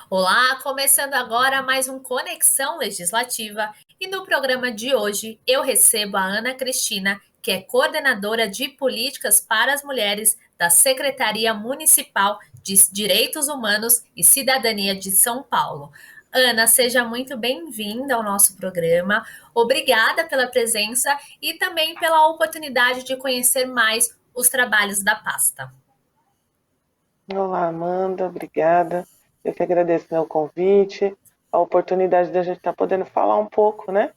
Olá, começando agora mais um Conexão Legislativa e no programa de hoje eu recebo a Ana Cristina, que é coordenadora de políticas para as mulheres da Secretaria Municipal de Direitos Humanos e Cidadania de São Paulo. Ana, seja muito bem-vinda ao nosso programa. Obrigada pela presença e também pela oportunidade de conhecer mais os trabalhos da pasta. Olá, Amanda, obrigada. Eu que agradeço, o convite, a oportunidade da gente estar podendo falar um pouco, né,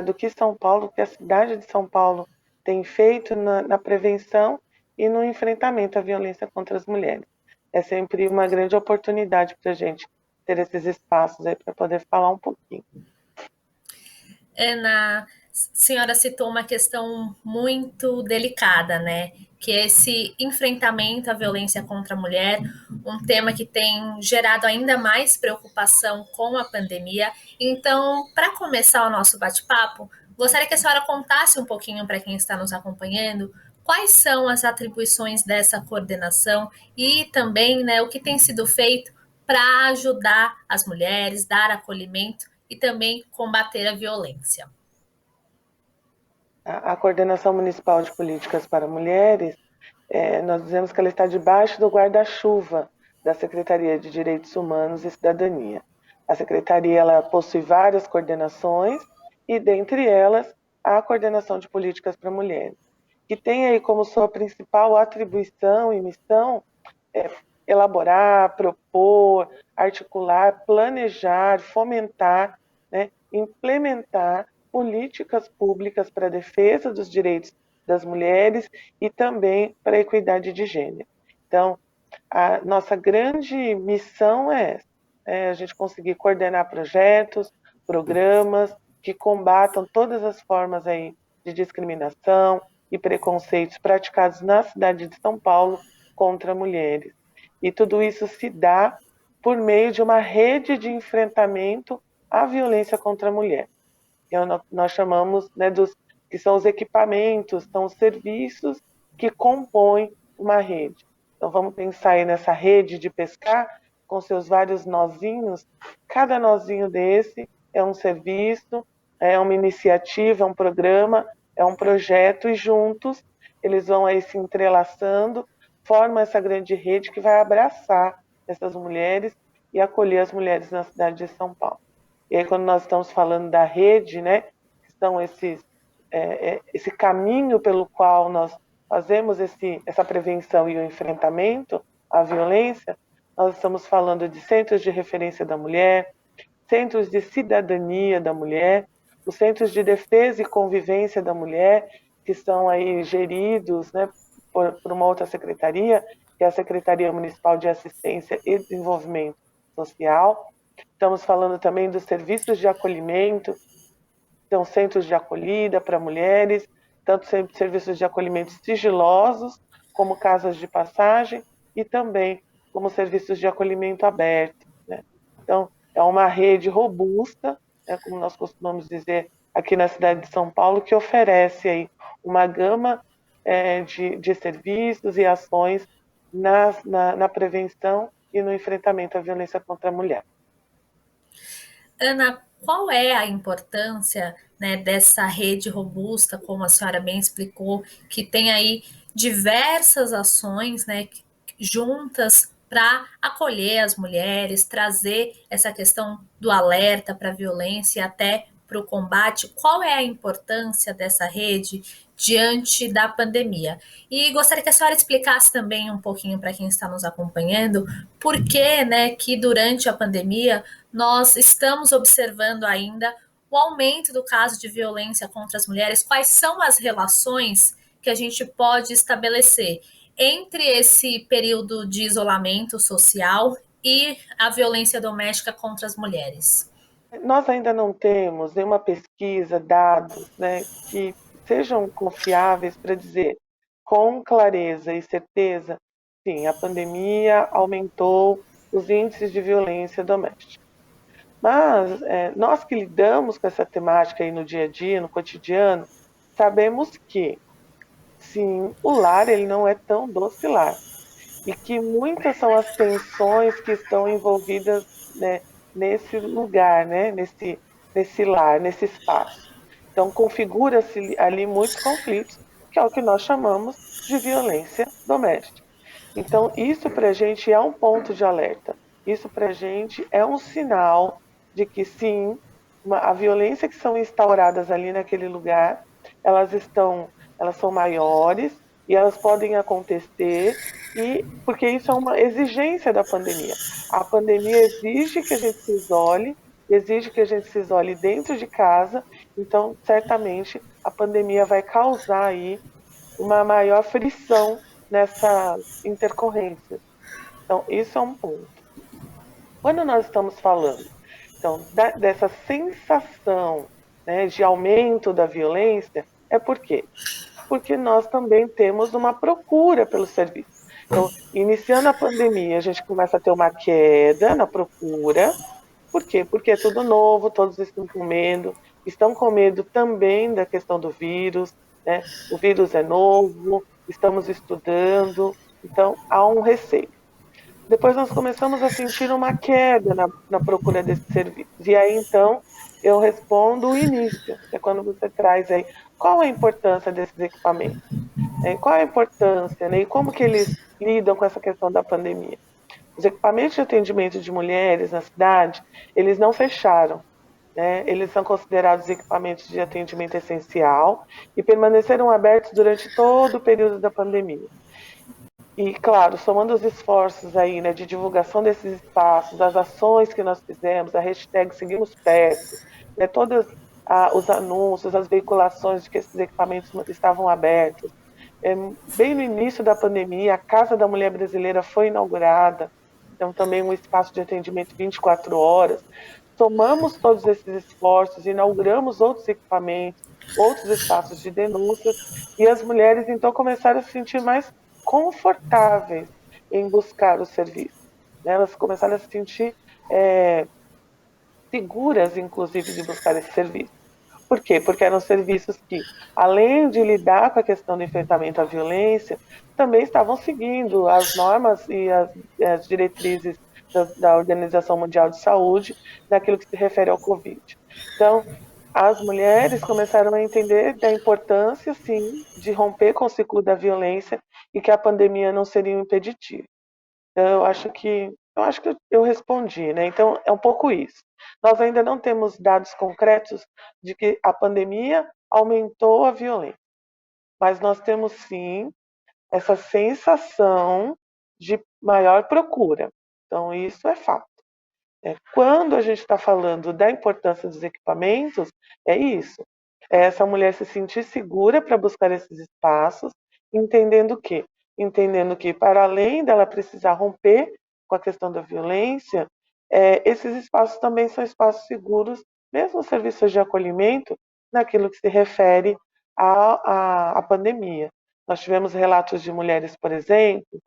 do que São Paulo, que a cidade de São Paulo tem feito na prevenção e no enfrentamento à violência contra as mulheres. É sempre uma grande oportunidade para a gente ter esses espaços aí para poder falar um pouquinho. Ana, a senhora citou uma questão muito delicada, né? Que é esse enfrentamento à violência contra a mulher, um tema que tem gerado ainda mais preocupação com a pandemia. Então, para começar o nosso bate-papo, gostaria que a senhora contasse um pouquinho para quem está nos acompanhando quais são as atribuições dessa coordenação e também, né, o que tem sido feito para ajudar as mulheres, dar acolhimento e também combater a violência. A Coordenação Municipal de Políticas para Mulheres, nós dizemos que ela está debaixo do guarda-chuva da Secretaria de Direitos Humanos e Cidadania. A Secretaria ela possui várias coordenações e, dentre elas, a Coordenação de Políticas para Mulheres, que tem aí como sua principal atribuição e missão elaborar, propor, articular, planejar, fomentar, né, implementar políticas públicas para a defesa dos direitos das mulheres e também para a equidade de gênero. Então, a nossa grande missão é a gente conseguir coordenar projetos, programas que combatam todas as formas aí de discriminação e preconceitos praticados na cidade de São Paulo contra mulheres. E tudo isso se dá por meio de uma rede de enfrentamento à violência contra a mulher. Nós chamamos, né, que são os equipamentos, são os serviços que compõem uma rede. Então vamos pensar aí nessa rede de pescar com seus vários nozinhos. Cada nozinho desse é um serviço, é uma iniciativa, é um programa, é um projeto e juntos eles vão aí se entrelaçando, formam essa grande rede que vai abraçar essas mulheres e acolher as mulheres na cidade de São Paulo. E aí, quando nós estamos falando da rede, né, que são esse caminho pelo qual nós fazemos essa prevenção e o enfrentamento à violência, nós estamos falando de centros de referência da mulher, centros de cidadania da mulher, os centros de defesa e convivência da mulher, que são aí geridos, né, por uma outra secretaria, que é a Secretaria Municipal de Assistência e Desenvolvimento Social. Estamos falando também dos serviços de acolhimento, são centros de acolhida para mulheres, tanto serviços de acolhimento sigilosos, como casas de passagem, e também como serviços de acolhimento aberto, né? Então, é uma rede robusta, né, como nós costumamos dizer aqui na cidade de São Paulo, que oferece aí uma gama de serviços e ações na prevenção e no enfrentamento à violência contra a mulher. Ana, qual é a importância, né, dessa rede robusta, como a senhora bem explicou, que tem aí diversas ações, né, juntas para acolher as mulheres, trazer essa questão do alerta para a violência e até para o combate? Qual é a importância dessa rede diante da pandemia? E gostaria que a senhora explicasse também um pouquinho para quem está nos acompanhando por que, né, que durante a pandemia nós estamos observando ainda o aumento do caso de violência contra as mulheres. Quais são as relações que a gente pode estabelecer entre esse período de isolamento social e a violência doméstica contra as mulheres? Nós ainda não temos nenhuma pesquisa, dados, né, que sejam confiáveis para dizer com clareza e certeza, sim, a pandemia aumentou os índices de violência doméstica. Mas nós que lidamos com essa temática aí no dia a dia, no cotidiano, sabemos que, sim, o lar ele não é tão doce lar. e que muitas são as tensões que estão envolvidas, né, nesse lugar, né, nesse lar, nesse espaço. Então, configura-se ali muitos conflitos, que é o que nós chamamos de violência doméstica. Então, isso para a gente é um ponto de alerta. Isso para a gente é um sinal de que, sim, a violência que são instauradas ali naquele lugar, elas são maiores e elas podem acontecer, e porque isso é uma exigência da pandemia. A pandemia exige que a gente se isole, exige que a gente se isole dentro de casa, então, certamente, a pandemia vai causar aí uma maior frição nessas intercorrências. Então, isso é um ponto. Quando nós estamos falando, então, dessa sensação, né, de aumento da violência, é por quê? Porque nós também temos uma procura pelo serviço. Então, iniciando a pandemia, a gente começa a ter uma queda na procura. Por quê? Porque é tudo novo, todos estão com medo também da questão do vírus, né? O vírus é novo, estamos estudando, então há um receio. Depois nós começamos a sentir uma queda na procura desses serviços. E aí, então, eu respondo o início, que é quando você traz aí qual a importância desses equipamentos, né? Qual a importância, né? E como que eles lidam com essa questão da pandemia. Os equipamentos de atendimento de mulheres na cidade, eles não fecharam, né? Eles são considerados equipamentos de atendimento essencial e permaneceram abertos durante todo o período da pandemia. E, claro, somando os esforços aí, né, de divulgação desses espaços, as ações que nós fizemos, a hashtag Seguimos Perto, né, todos os anúncios, as veiculações de que esses equipamentos estavam abertos. Bem no início da pandemia, a Casa da Mulher Brasileira foi inaugurada, então também um espaço de atendimento 24 horas. Somamos todos esses esforços, inauguramos outros equipamentos, outros espaços de denúncias, e as mulheres então começaram a se sentir mais confortáveis em buscar o serviço. Né? Elas começaram a se sentir seguras, inclusive, de buscar esse serviço. Por quê? Porque eram serviços que, além de lidar com a questão do enfrentamento à violência, também estavam seguindo as normas e as diretrizes da Organização Mundial de Saúde naquilo que se refere ao Covid. Então, as mulheres começaram a entender da importância, sim, de romper com o ciclo da violência e que a pandemia não seria um impeditivo. Então, eu acho que eu respondi, né? Então, é um pouco isso. Nós ainda não temos dados concretos de que a pandemia aumentou a violência, mas nós temos sim essa sensação de maior procura. Então, isso é fato. Quando a gente está falando da importância dos equipamentos, é isso. É essa mulher se sentir segura para buscar esses espaços, entendendo o quê? Entendendo que, para além dela precisar romper com a questão da violência, esses espaços também são espaços seguros, mesmo os serviços de acolhimento, naquilo que se refere à pandemia. Nós tivemos relatos de mulheres, por exemplo,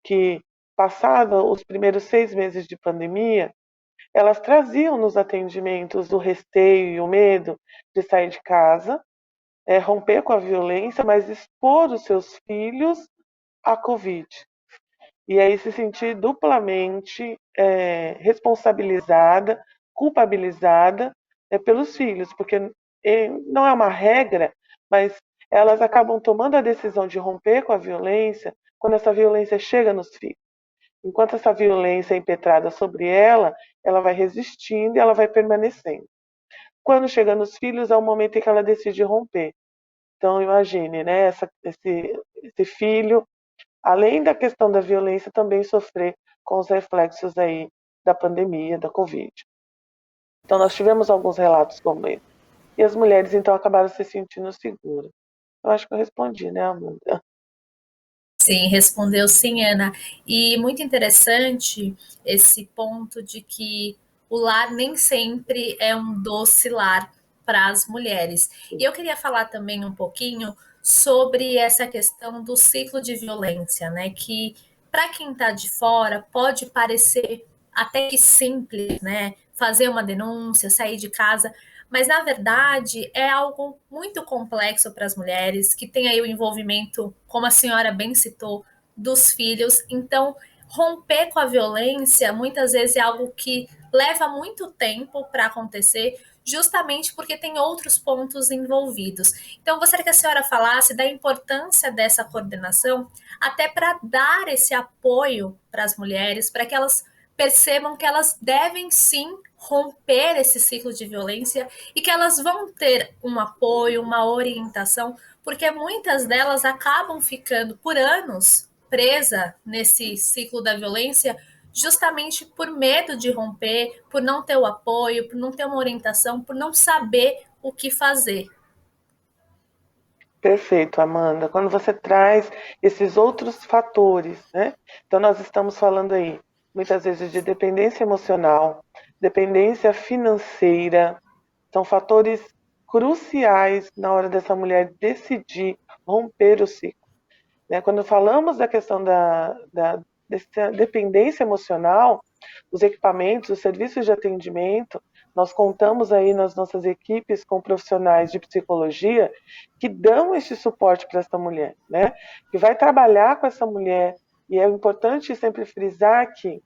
que, passados os primeiros 6 meses de pandemia, elas traziam nos atendimentos o receio e o medo de sair de casa, romper com a violência, mas expor os seus filhos à Covid. E aí se sentir duplamente responsabilizada, culpabilizada pelos filhos, porque não é uma regra, mas elas acabam tomando a decisão de romper com a violência quando essa violência chega nos filhos. Enquanto essa violência é impetrada sobre ela, ela vai resistindo e ela vai permanecendo. Quando chega nos filhos, é o momento em que ela decide romper. Então, imagine, né, esse filho, além da questão da violência, também sofrer com os reflexos aí da pandemia, da Covid. Então, nós tivemos alguns relatos como esse. E as mulheres, então, acabaram se sentindo seguras. Eu acho que eu respondi, né, Amanda? Sim, respondeu sim, Ana. E muito interessante esse ponto de que o lar nem sempre é um doce lar para as mulheres. E eu queria falar também um pouquinho sobre essa questão do ciclo de violência, né? Que para quem está de fora pode parecer até que simples, né? Fazer uma denúncia, sair de casa, mas na verdade é algo muito complexo para as mulheres, que tem aí o envolvimento, como a senhora bem citou, dos filhos. Então, romper com a violência muitas vezes é algo que leva muito tempo para acontecer, justamente porque tem outros pontos envolvidos. Então, eu gostaria que a senhora falasse da importância dessa coordenação, até para dar esse apoio para as mulheres, para que elas percebam que elas devem sim romper esse ciclo de violência e que elas vão ter um apoio, uma orientação, porque muitas delas acabam ficando por anos presa nesse ciclo da violência justamente por medo de romper, por não ter o apoio, por não ter uma orientação, por não saber o que fazer. Perfeito, Amanda. Quando você traz esses outros fatores, né? Então, nós estamos falando aí, muitas vezes, de dependência emocional, dependência financeira, são fatores cruciais na hora dessa mulher decidir romper o ciclo, né? Quando falamos da questão dessa dependência emocional, os equipamentos, os serviços de atendimento, nós contamos aí nas nossas equipes com profissionais de psicologia que dão este suporte para essa mulher, né? Que vai trabalhar com essa mulher. E é importante sempre frisar que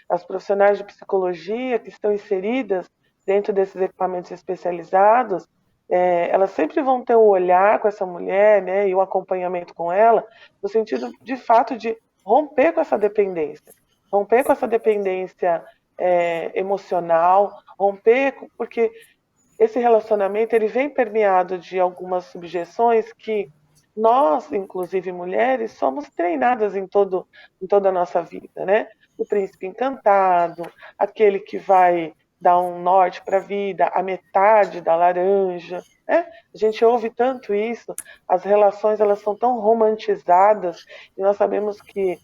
as profissionais de psicologia que estão inseridas dentro desses equipamentos especializados, elas sempre vão ter o olhar com essa mulher, né, e o acompanhamento com ela, no sentido, de fato, de romper com essa dependência emocional, romper, porque esse relacionamento ele vem permeado de algumas subjeções que nós, inclusive mulheres, somos treinadas em toda a nossa vida, né? O príncipe encantado, aquele que vai dar um norte para a vida, a metade da laranja, né? A gente ouve tanto isso, as relações elas são tão romantizadas e nós sabemos que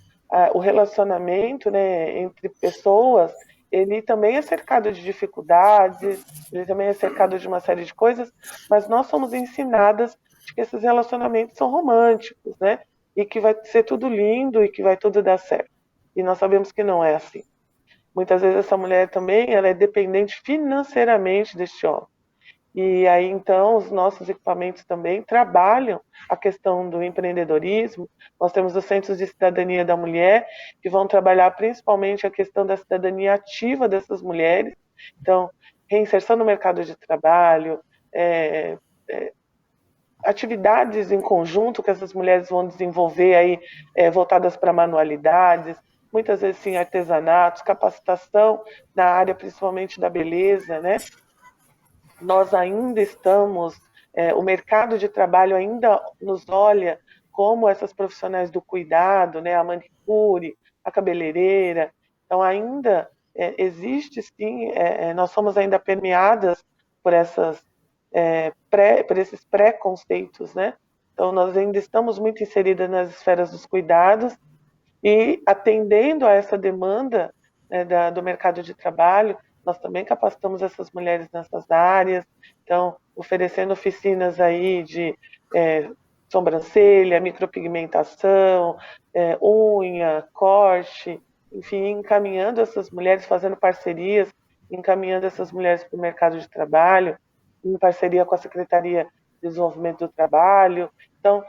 o relacionamento, né, entre pessoas ele também é cercado de dificuldades, ele também é cercado de uma série de coisas, mas nós somos ensinadas de que esses relacionamentos são românticos, né? E que vai ser tudo lindo e que vai tudo dar certo. E nós sabemos que não é assim. Muitas vezes essa mulher também ela é dependente financeiramente deste homem. E aí, então, os nossos equipamentos também trabalham a questão do empreendedorismo. Nós temos os Centros de Cidadania da Mulher, que vão trabalhar principalmente a questão da cidadania ativa dessas mulheres. Então, reinserção no mercado de trabalho, atividades em conjunto que essas mulheres vão desenvolver aí, voltadas para manualidades, muitas vezes sim artesanatos, capacitação na área principalmente da beleza, né? Nós ainda estamos, o mercado de trabalho ainda nos olha como essas profissionais do cuidado, né, a manicure, a cabeleireira. Então, ainda existe sim, nós somos ainda permeadas por, por esses preconceitos, né? Então, nós ainda estamos muito inseridas nas esferas dos cuidados e atendendo a essa demanda, né, do mercado de trabalho, nós também capacitamos essas mulheres nessas áreas, então oferecendo oficinas aí de sobrancelha, micropigmentação, unha, corte, enfim, encaminhando essas mulheres, fazendo parcerias, encaminhando essas mulheres para o mercado de trabalho, em parceria com a Secretaria de Desenvolvimento do Trabalho. Então,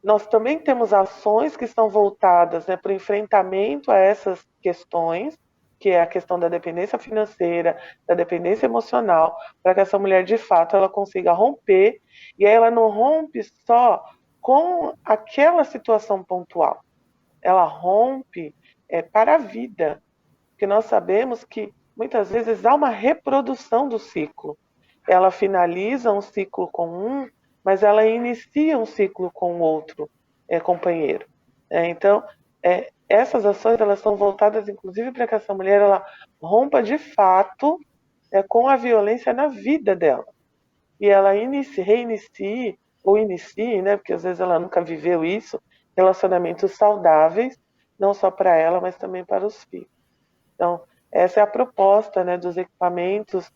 nós também temos ações que estão voltadas, né, para o enfrentamento a essas questões, que é a questão da dependência financeira, da dependência emocional, para que essa mulher, de fato, ela consiga romper, e aí ela não rompe só com aquela situação pontual, ela rompe para a vida, porque nós sabemos que, muitas vezes, há uma reprodução do ciclo. Ela finaliza um ciclo com um, mas ela inicia um ciclo com outro companheiro. Então, essas ações elas são voltadas, inclusive, para que essa mulher ela rompa de fato com a violência na vida dela. E ela reinicie, ou inicie, né, porque às vezes ela nunca viveu isso, relacionamentos saudáveis, não só para ela, mas também para os filhos. Então, essa é a proposta, né, dos equipamentos,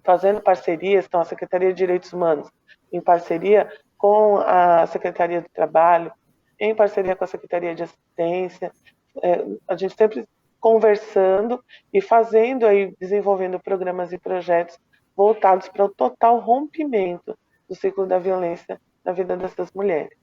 fazendo parcerias, então a Secretaria de Direitos Humanos, em parceria com a Secretaria do Trabalho, em parceria com a Secretaria de Assistência, a gente sempre conversando e fazendo aí, desenvolvendo programas e projetos voltados para o total rompimento do ciclo da violência na vida dessas mulheres.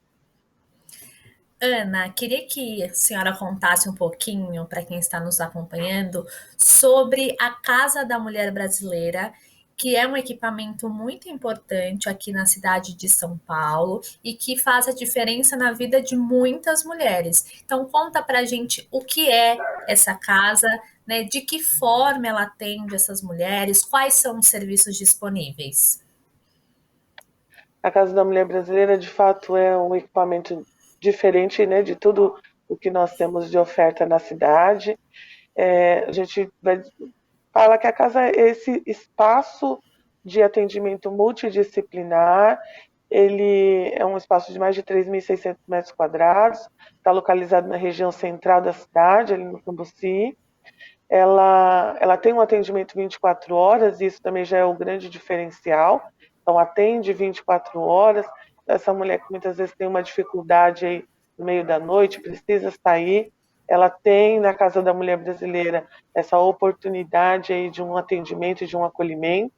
Ana, queria que a senhora contasse um pouquinho para quem está nos acompanhando sobre a Casa da Mulher Brasileira, que é um equipamento muito importante aqui na cidade de São Paulo e que faz a diferença na vida de muitas mulheres. Então, conta para a gente o que é essa casa, né? De que forma ela atende essas mulheres, quais são os serviços disponíveis. A Casa da Mulher Brasileira, de fato, é um equipamento diferente, né, de tudo o que nós temos de oferta na cidade. A gente fala que a casa é esse espaço de atendimento multidisciplinar. Ele é um espaço de mais de 3.600 metros quadrados, está localizado na região central da cidade, ali no Cambuci. Ela tem um atendimento 24 horas, e isso também já é o grande diferencial. Então, atende 24 horas. Essa mulher que muitas vezes tem uma dificuldade aí no meio da noite, precisa sair, ela tem na Casa da Mulher Brasileira essa oportunidade aí de um atendimento e de um acolhimento.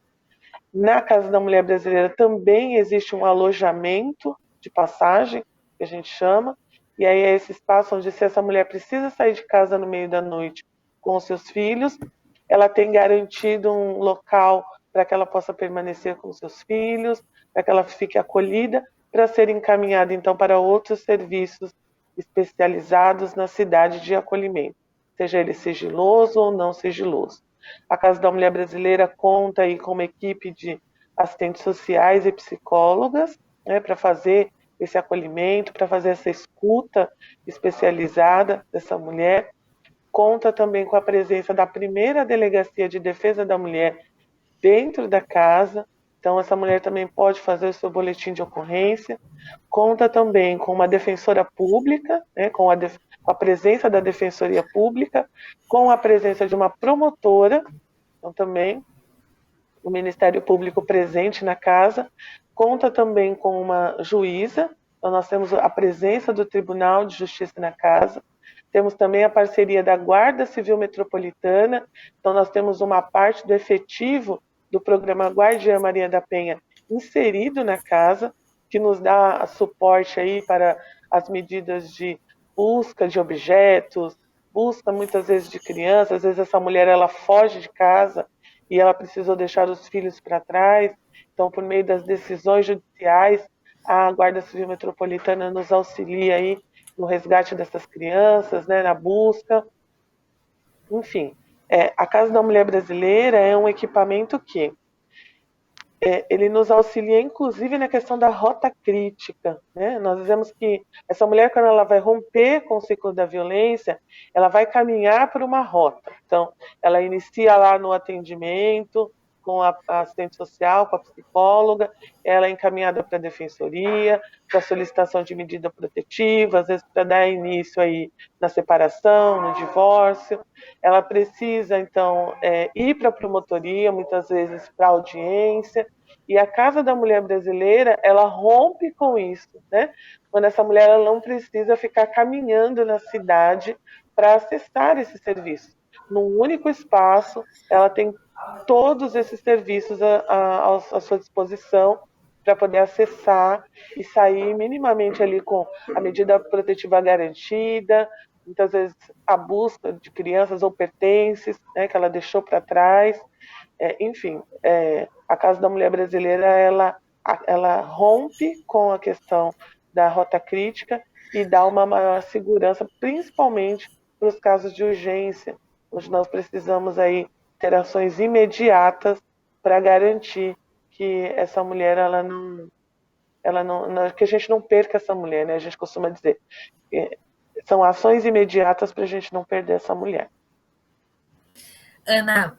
Na Casa da Mulher Brasileira também existe um alojamento de passagem, que a gente chama, e aí é esse espaço onde, se essa mulher precisa sair de casa no meio da noite com os seus filhos, ela tem garantido um local para que ela possa permanecer com os seus filhos, para que ela fique acolhida, para ser encaminhada então para outros serviços especializados na cidade de acolhimento, seja ele sigiloso ou não sigiloso. A Casa da Mulher Brasileira conta aí com uma equipe de assistentes sociais e psicólogas, né, para fazer esse acolhimento, para fazer essa escuta especializada dessa mulher. Conta também com a presença da primeira delegacia de defesa da mulher dentro da casa. Então, essa mulher também pode fazer o seu boletim de ocorrência. Conta também com uma defensora pública, né, com a presença da defensoria pública, com a presença de uma promotora, então também o Ministério Público presente na casa. Conta também com uma juíza, então nós temos a presença do Tribunal de Justiça na casa. Temos também a parceria da Guarda Civil Metropolitana, então nós temos uma parte do efetivo do programa Guardiã Maria da Penha inserido na casa, que nos dá suporte aí para as medidas de busca de objetos, busca muitas vezes de crianças. Às vezes essa mulher ela foge de casa e ela precisou deixar os filhos para trás. Então, por meio das decisões judiciais, a Guarda Civil Metropolitana nos auxilia aí no resgate dessas crianças, né, na busca. Enfim, a Casa da Mulher Brasileira é um equipamento que ele nos auxilia, inclusive, na questão da rota crítica. Né? Nós dizemos que essa mulher, quando ela vai romper com o ciclo da violência, ela vai caminhar por uma rota. Então, ela inicia lá no atendimento, com a assistente social, com a psicóloga, ela é encaminhada para a defensoria, para solicitação de medida protetiva, às vezes para dar início aí na separação, no divórcio. Ela precisa, então, ir para a promotoria, muitas vezes para audiência, e a Casa da Mulher Brasileira, ela rompe com isso, né? Quando essa mulher ela não precisa ficar caminhando na cidade para acessar esse serviço. Num único espaço, ela tem todos esses serviços à sua disposição para poder acessar e sair minimamente ali com a medida protetiva garantida, muitas vezes a busca de crianças ou pertences, né, que ela deixou para trás. Enfim, a Casa da Mulher Brasileira ela rompe com a questão da rota crítica e dá uma maior segurança, principalmente para os casos de urgência, onde nós precisamos aí ter ações imediatas para garantir que essa mulher que a gente não perca essa mulher, né? A gente costuma dizer, são ações imediatas para a gente não perder essa mulher. Ana,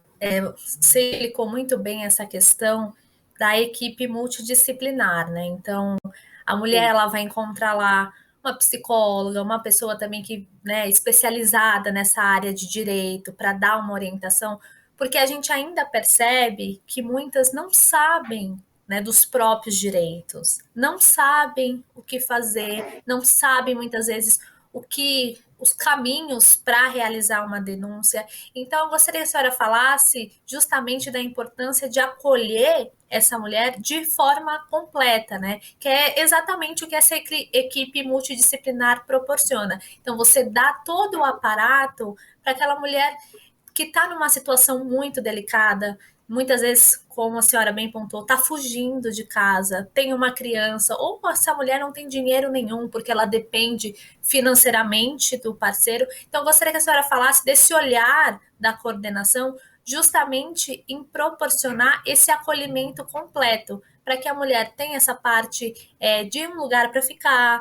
você explicou muito bem essa questão da equipe multidisciplinar, né? Então, a mulher Sim. ela vai encontrar lá uma psicóloga, uma pessoa também que, né, especializada nessa área de direito para dar uma orientação, porque a gente ainda percebe que muitas não sabem, né, dos próprios direitos, não sabem o que fazer, não sabem muitas vezes o que os caminhos para realizar uma denúncia. Então, eu gostaria que a senhora falasse justamente da importância de acolher essa mulher de forma completa, né? Que é exatamente o que essa equipe multidisciplinar proporciona. Então, você dá todo o aparato para aquela mulher que está numa situação muito delicada, muitas vezes, como a senhora bem pontuou, está fugindo de casa, tem uma criança, ou essa mulher não tem dinheiro nenhum, porque ela depende financeiramente do parceiro. Então, eu gostaria que a senhora falasse desse olhar da coordenação, justamente em proporcionar esse acolhimento completo, para que a mulher tenha essa parte de um lugar para ficar,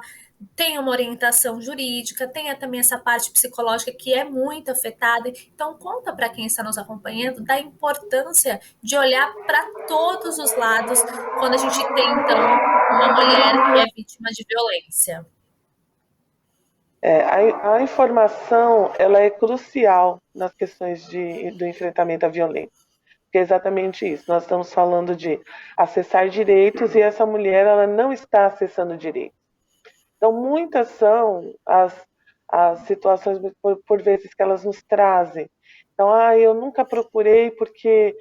tenha uma orientação jurídica, tenha também essa parte psicológica que é muito afetada. Então, conta para quem está nos acompanhando da importância de olhar para todos os lados quando a gente tem, então, uma mulher que é vítima de violência. A informação ela é crucial nas questões do enfrentamento à violência. Que é exatamente isso. Nós estamos falando de acessar direitos e essa mulher ela não está acessando direitos. Então, muitas são as situações, por vezes, que elas nos trazem. Então, eu nunca procurei porque,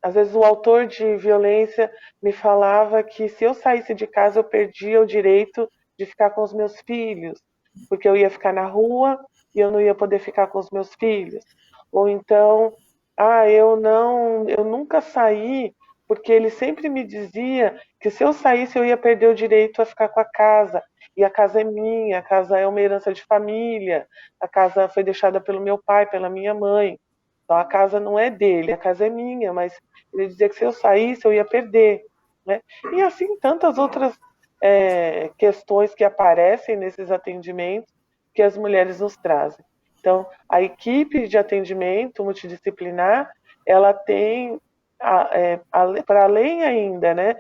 às vezes, o autor de violência me falava que se eu saísse de casa, eu perdia o direito de ficar com os meus filhos, porque eu ia ficar na rua e eu não ia poder ficar com os meus filhos. Ou então, eu nunca saí porque ele sempre me dizia que se eu saísse eu ia perder o direito a ficar com a casa. E a casa é minha, a casa é uma herança de família, a casa foi deixada pelo meu pai, pela minha mãe. Então a casa não é dele, a casa é minha, mas ele dizia que se eu saísse eu ia perder. Né? E assim tantas outras questões que aparecem nesses atendimentos que as mulheres nos trazem. Então, a equipe de atendimento multidisciplinar, ela tem, para além ainda, né,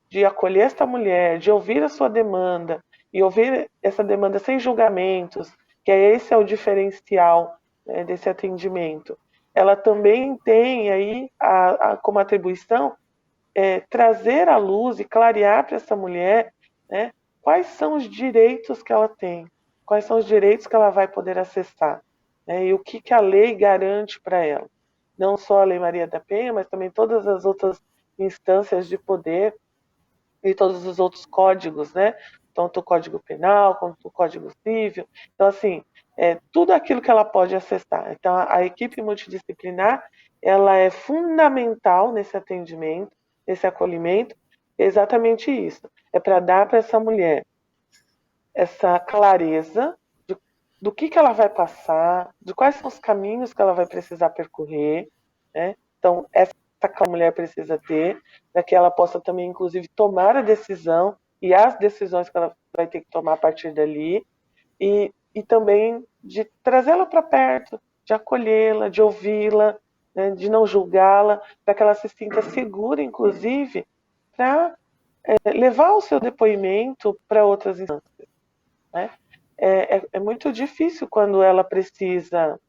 de acolher esta mulher, de ouvir a sua demanda e ouvir essa demanda sem julgamentos, que esse é o diferencial, né, desse atendimento. Ela também tem aí como atribuição trazer à luz e clarear para essa mulher, né, quais são os direitos que ela tem, quais são os direitos que ela vai poder acessar, né, e o que a lei garante para ela. Não só a Lei Maria da Penha, mas também todas as outras instâncias de poder e todos os outros códigos, né? Tanto o Código Penal quanto o Código Civil. Então, assim, tudo aquilo que ela pode acessar. Então, a equipe multidisciplinar, ela é fundamental nesse atendimento, nesse acolhimento, é exatamente isso. É para dar para essa mulher essa clareza do que ela vai passar, de quais são os caminhos que ela vai precisar percorrer, né? Então, essa que a mulher precisa ter, para que ela possa também, inclusive, tomar a decisão e as decisões que ela vai ter que tomar a partir dali, e também de trazê-la para perto, de acolhê-la, de ouvi-la, né, de não julgá-la, para que ela se sinta segura, inclusive, para levar o seu depoimento para outras instâncias. Né? É muito difícil quando ela precisa,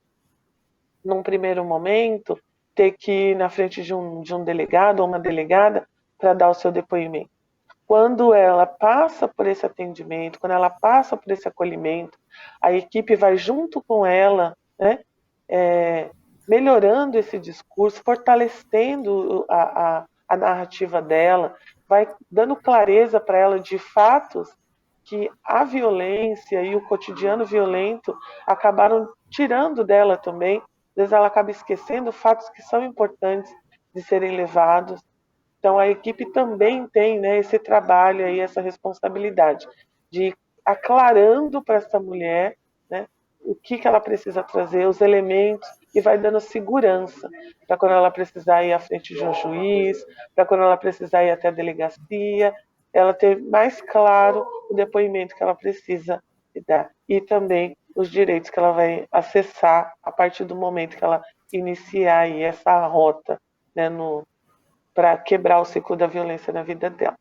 num primeiro momento, ter que ir na frente de um delegado ou uma delegada para dar o seu depoimento. Quando ela passa por esse atendimento, quando ela passa por esse acolhimento, a equipe vai junto com ela, né, melhorando esse discurso, fortalecendo a narrativa dela, vai dando clareza para ela de fatos que a violência e o cotidiano violento acabaram tirando dela também. Às vezes ela acaba esquecendo fatos que são importantes de serem levados. Então a equipe também tem, né, esse trabalho aí, essa responsabilidade de ir aclarando para essa mulher, né, o que ela precisa trazer, os elementos, e vai dando segurança para quando ela precisar ir à frente de um juiz, para quando ela precisar ir até a delegacia, ela ter mais claro o depoimento que ela precisa dar e também os direitos que ela vai acessar a partir do momento que ela iniciar aí essa rota, né, para quebrar o ciclo da violência na vida dela.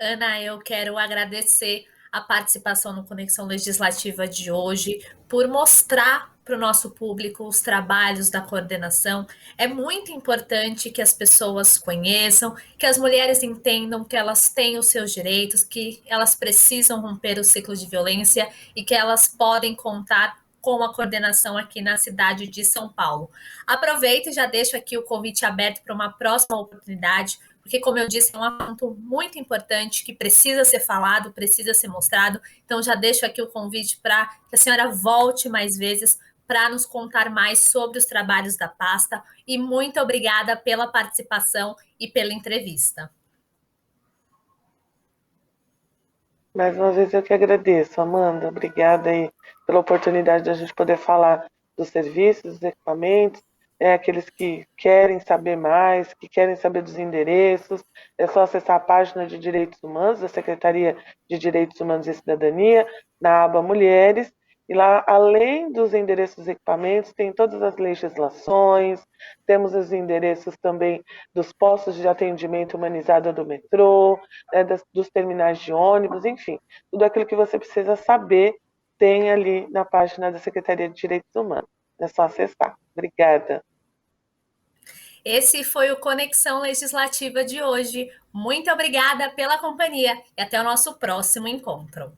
Ana, eu quero agradecer a participação no Conexão Legislativa de hoje, por mostrar para o nosso público os trabalhos da coordenação. É muito importante que as pessoas conheçam, que as mulheres entendam que elas têm os seus direitos, que elas precisam romper o ciclo de violência e que elas podem contar com a coordenação aqui na cidade de São Paulo. Aproveito e já deixo aqui o convite aberto para uma próxima oportunidade, porque, como eu disse, é um assunto muito importante que precisa ser falado, precisa ser mostrado. Então, já deixo aqui o convite para que a senhora volte mais vezes para nos contar mais sobre os trabalhos da pasta. E muito obrigada pela participação e pela entrevista. Mais uma vez eu que agradeço, Amanda. Obrigada aí pela oportunidade de a gente poder falar dos serviços, dos equipamentos, aqueles que querem saber mais, que querem saber dos endereços, é só acessar a página de Direitos Humanos, da Secretaria de Direitos Humanos e Cidadania, na aba Mulheres, e lá, além dos endereços dos equipamentos, tem todas as legislações, temos os endereços também dos postos de atendimento humanizado do metrô, dos terminais de ônibus, enfim, tudo aquilo que você precisa saber tem ali na página da Secretaria de Direitos Humanos. É só acessar. Obrigada. Esse foi o Conexão Legislativa de hoje. Muito obrigada pela companhia e até o nosso próximo encontro.